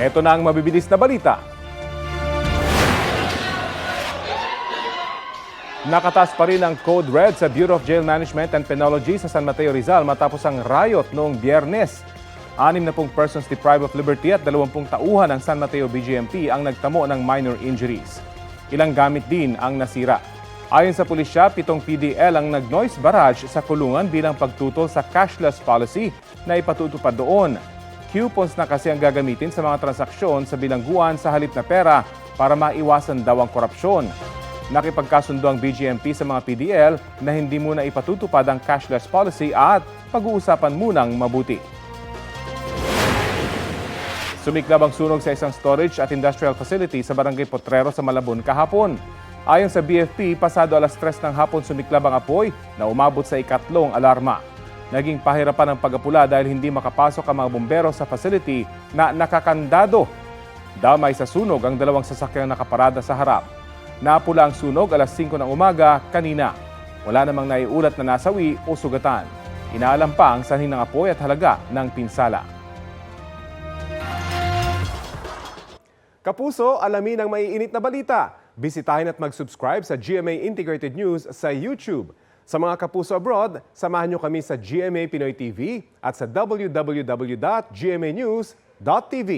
Ito na ang mabibilis na balita. Nakataas pa rin ang Code Red sa Bureau of Jail Management and Penology sa San Mateo, Rizal matapos ang riot noong Biyernes. 60 persons deprived of liberty at 20 tauhan ng San Mateo BGMP ang nagtamo ng minor injuries. Ilang gamit din ang nasira. Ayon sa pulisya, 7 PDL ang nag-noise barrage sa kulungan bilang pagtutol sa cashless policy na ipatutupad doon. Coupons na kasi ang gagamitin sa mga transaksyon sa bilangguan sa halip na pera para maiwasan daw ang korupsyon. Nakipagkasundo ang BGMP sa mga PDL na hindi muna ipatutupad ang cashless policy at pag-uusapan munang mabuti. Sumiklab ang sunog sa isang storage at industrial facility sa Barangay Potrero sa Malabon kahapon. Ayon sa BFP, pasado alas 3 ng hapon sumiklab ang apoy na umabot sa ikatlong alarma. Naging pahirapan ang pag-apula dahil hindi makapasok ang mga bumbero sa facility na nakakandado. Damay sa sunog ang dalawang sasakyang nakaparada sa harap. Napula ang sunog alas 5 ng umaga kanina. Wala namang naiulat na nasawi o sugatan. Inaalam pa ang sanhin ng apoy at halaga ng pinsala. Kapuso, alamin ang maiinit na balita. Bisitahin at mag-subscribe sa GMA Integrated News sa YouTube. Sa mga kapuso abroad, samahan nyo kami sa GMA Pinoy TV at sa www.gmanews.tv.